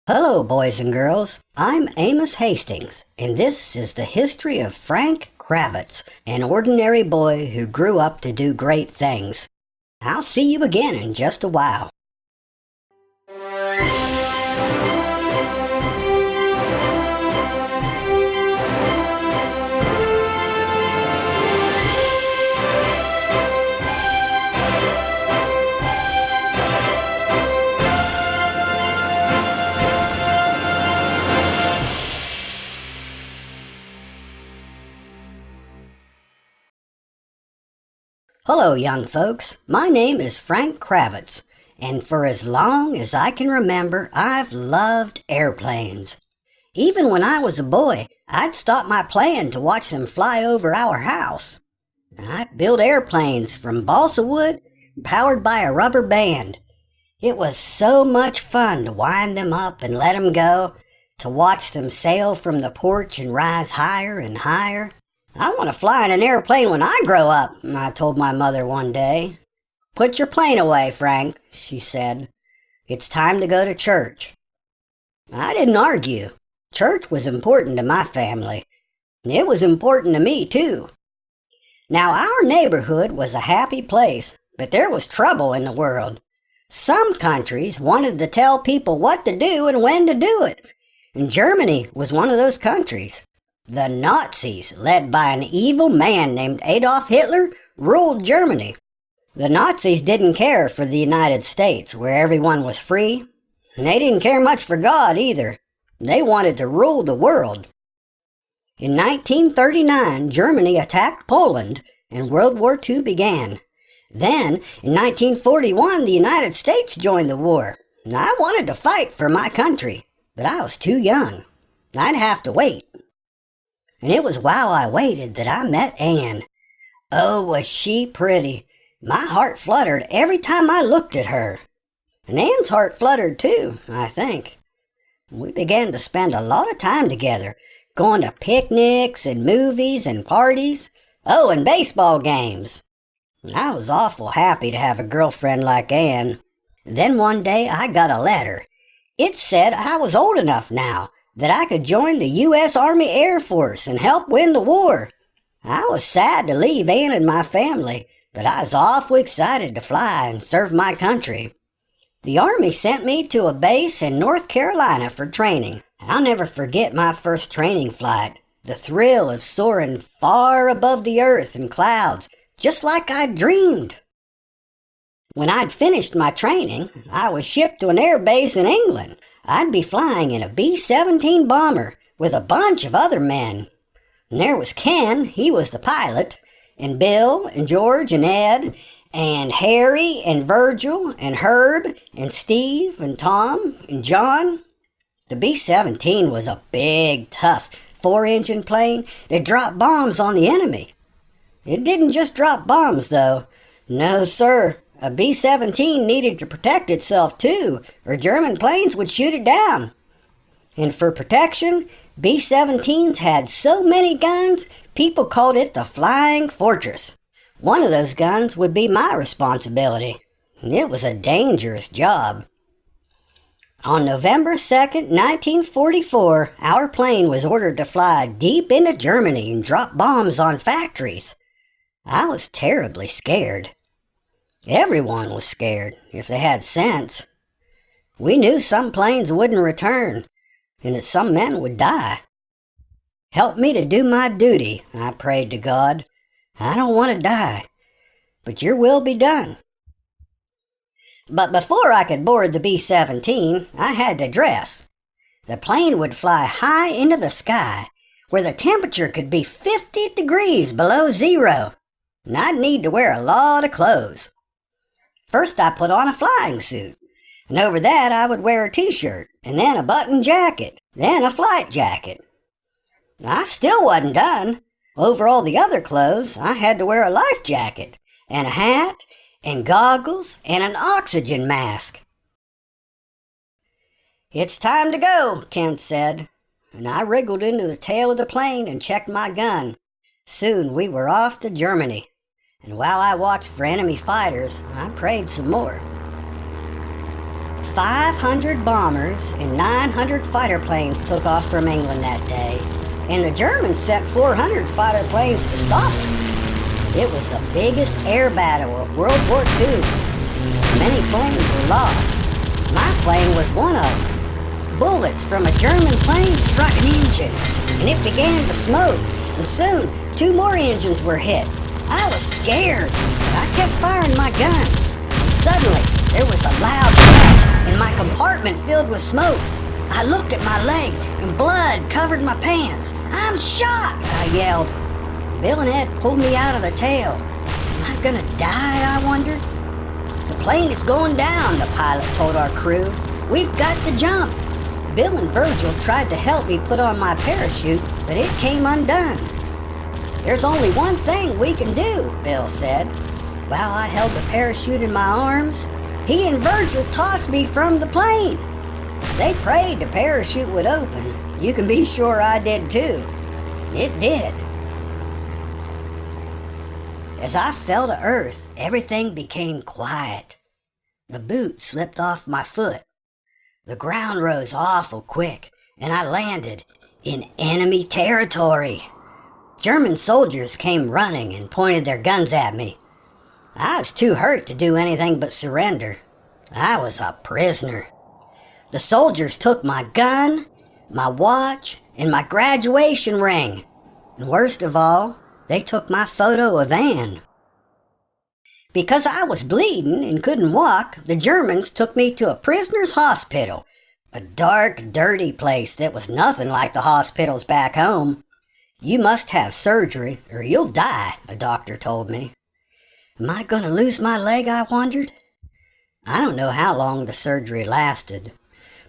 Hello, boys and girls. I'm Amos Hastings, and this is the history of Frank Kravetz, an ordinary boy who grew up to do great things. I'll see you again in just a while. Hello, young folks. My name is Frank Kravetz, and for as long as I can remember, I've loved airplanes. Even when I was a boy, I'd stop my playing to watch them fly over our house. I'd build airplanes from balsa wood, powered by a rubber band. It was so much fun to wind them up and let them go, to watch them sail from the porch and rise higher and higher. "I want to fly in an airplane when I grow up," I told my mother one day. "Put your plane away, Frank," she said. "It's time to go to church." I didn't argue. Church was important to my family. It was important to me, too. Now, our neighborhood was a happy place, but there was trouble in the world. Some countries wanted to tell people what to do and when to do it, and Germany was one of those countries. The Nazis, led by an evil man named Adolf Hitler, ruled Germany. The Nazis didn't care for the United States, where everyone was free. And they didn't care much for God either. They wanted to rule the world. In 1939, Germany attacked Poland, and World War II began. Then, in 1941, the United States joined the war. And I wanted to fight for my country, but I was too young. I'd have to wait. And it was while I waited that I met Anne. Oh, was she pretty. My heart fluttered every time I looked at her. And Anne's heart fluttered too, I think. We began to spend a lot of time together, going to picnics and movies and parties. Oh, and baseball games. I was awful happy to have a girlfriend like Anne. Then one day I got a letter. It said I was old enough now, that I could join the U.S. Army Air Force and help win the war. I was sad to leave Anne and my family, but I was awful excited to fly and serve my country. The Army sent me to a base in North Carolina for training. I'll never forget my first training flight, the thrill of soaring far above the earth and clouds, just like I'd dreamed. When I'd finished my training, I was shipped to an air base in England. I'd be flying in a B-17 bomber with a bunch of other men. And there was Ken, he was the pilot, and Bill, and George, and Ed, and Harry, and Virgil, and Herb, and Steve, and Tom, and John. The B-17 was a big, tough, 4-engine plane that dropped bombs on the enemy. It didn't just drop bombs, though. No, sir. A B-17 needed to protect itself, too, or German planes would shoot it down. And for protection, B-17s had so many guns, people called it the Flying Fortress. One of those guns would be my responsibility. It was a dangerous job. On November 2nd, 1944, our plane was ordered to fly deep into Germany and drop bombs on factories. I was terribly scared. Everyone was scared, if they had sense. We knew some planes wouldn't return, and that some men would die. "Help me to do my duty," I prayed to God. "I don't want to die, but your will be done." But before I could board the B-17, I had to dress. The plane would fly high into the sky, where the temperature could be 50 degrees below zero, and I'd need to wear a lot of clothes. First I put on a flying suit, and over that I would wear a t-shirt, and then a button jacket, then a flight jacket. I still wasn't done. Over all the other clothes, I had to wear a life jacket, and a hat, and goggles, and an oxygen mask. "It's time to go," Ken said, and I wriggled into the tail of the plane and checked my gun. Soon we were off to Germany. And while I watched for enemy fighters, I prayed some more. 500 bombers and 900 fighter planes took off from England that day, and the Germans sent 400 fighter planes to stop us. It was the biggest air battle of World War II. Many planes were lost. My plane was one of them. Bullets from a German plane struck an engine, and it began to smoke, and soon 2 more engines were hit. I was scared, but I kept firing my gun. And suddenly, there was a loud crash, and my compartment filled with smoke. I looked at my leg, and blood covered my pants. "I'm shot!" I yelled. Bill and Ed pulled me out of the tail. Am I gonna die, I wondered? "The plane is going down," the pilot told our crew. "We've got to jump." Bill and Virgil tried to help me put on my parachute, but it came undone. "There's only one thing we can do," Bill said. While I held the parachute in my arms, he and Virgil tossed me from the plane. They prayed the parachute would open. You can be sure I did too. It did. As I fell to earth, everything became quiet. The boot slipped off my foot. The ground rose awful quick, and I landed in enemy territory. German soldiers came running and pointed their guns at me. I was too hurt to do anything but surrender. I was a prisoner. The soldiers took my gun, my watch, and my graduation ring. And worst of all, they took my photo of Anne. Because I was bleeding and couldn't walk, the Germans took me to a prisoner's hospital, a dark, dirty place that was nothing like the hospitals back home. "You must have surgery or you'll die," a doctor told me. Am I going to lose my leg, I wondered? I don't know how long the surgery lasted,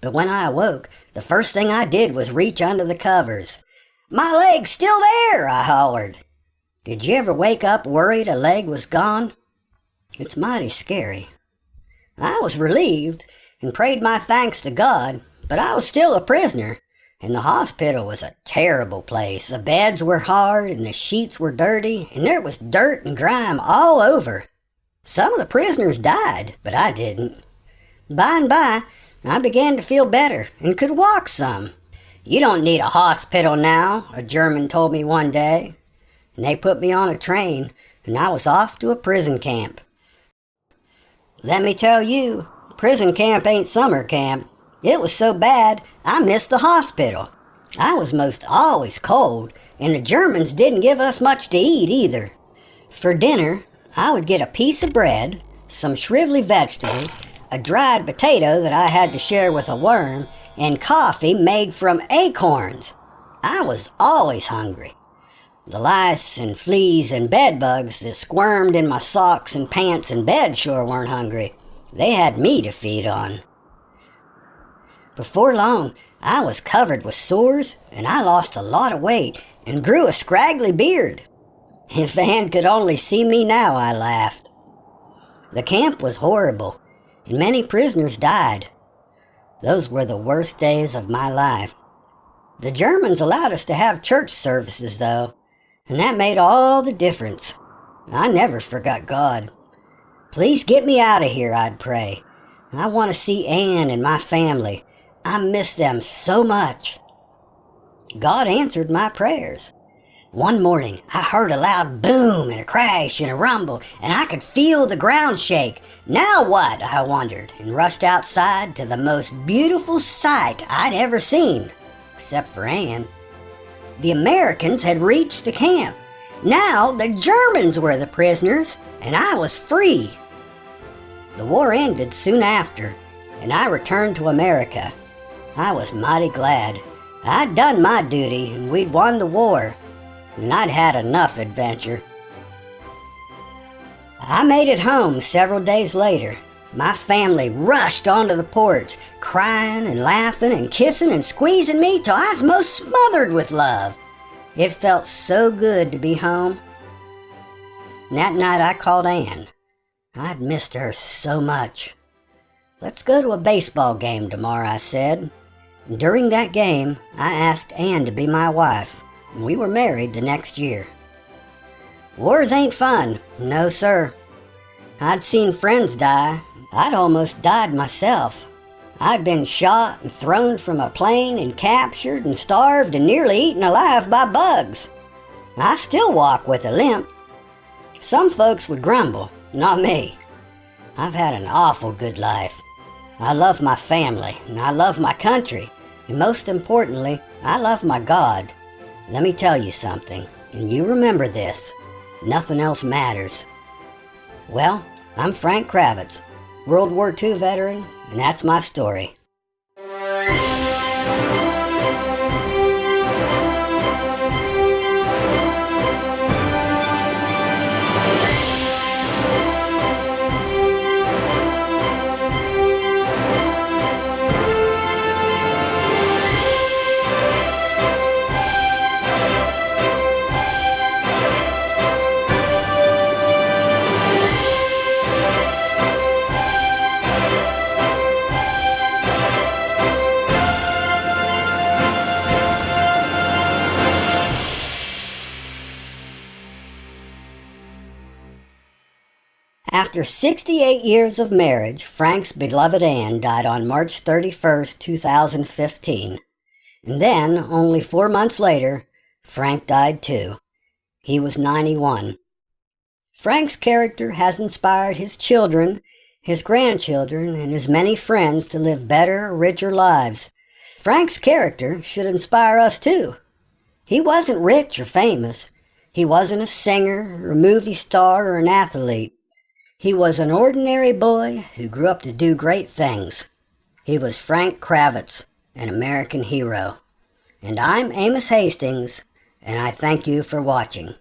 but when I awoke, the first thing I did was reach under the covers. "My leg's still there," I hollered. Did you ever wake up worried a leg was gone? It's mighty scary. I was relieved and prayed my thanks to God, but I was still a prisoner, and the hospital was a terrible place. The beds were hard and the sheets were dirty, and there was dirt and grime all over. Some of the prisoners died, but I didn't. By and by, I began to feel better and could walk some. "You don't need a hospital now," a German told me one day. And they put me on a train, and I was off to a prison camp. Let me tell you, prison camp ain't summer camp. It was so bad, I missed the hospital. I was most always cold, and the Germans didn't give us much to eat either. For dinner, I would get a piece of bread, some shrivelly vegetables, a dried potato that I had to share with a worm, and coffee made from acorns. I was always hungry. The lice and fleas and bed bugs that squirmed in my socks and pants and bed sure weren't hungry. They had me to feed on. Before long, I was covered with sores, and I lost a lot of weight and grew a scraggly beard. If Anne could only see me now, I laughed. The camp was horrible, and many prisoners died. Those were the worst days of my life. The Germans allowed us to have church services, though, and that made all the difference. I never forgot God. "Please get me out of here," I'd pray. "I want to see Anne and my family. I miss them so much." God answered my prayers. One morning, I heard a loud boom and a crash and a rumble, and I could feel the ground shake. Now what, I wondered, and rushed outside to the most beautiful sight I'd ever seen, except for Anne. The Americans had reached the camp. Now the Germans were the prisoners, and I was free. The war ended soon after, and I returned to America. I was mighty glad. I'd done my duty, and we'd won the war, and I'd had enough adventure. I made it home several days later. My family rushed onto the porch, crying and laughing and kissing and squeezing me till I was most smothered with love. It felt so good to be home. And that night I called Anne. I'd missed her so much. "Let's go to a baseball game tomorrow," I said. And during that game, I asked Anne to be my wife, and we were married the next year. Wars ain't fun, no sir. I'd seen friends die. I'd almost died myself. I'd been shot and thrown from a plane and captured and starved and nearly eaten alive by bugs. I still walk with a limp. Some folks would grumble, not me. I've had an awful good life. I love my family, and I love my country, and most importantly, I love my God. Let me tell you something, and you remember this. Nothing else matters. Well, I'm Frank Kravetz, World War II veteran, and that's my story. After 68 years of marriage, Frank's beloved Anne died on March 31st, 2015. And then, only 4 months later, Frank died too. He was 91. Frank's character has inspired his children, his grandchildren, and his many friends to live better, richer lives. Frank's character should inspire us too. He wasn't rich or famous. He wasn't a singer, or a movie star, or an athlete. He was an ordinary boy who grew up to do great things. He was Frank Kravetz, an American hero. And I'm Amos Hastings, and I thank you for watching.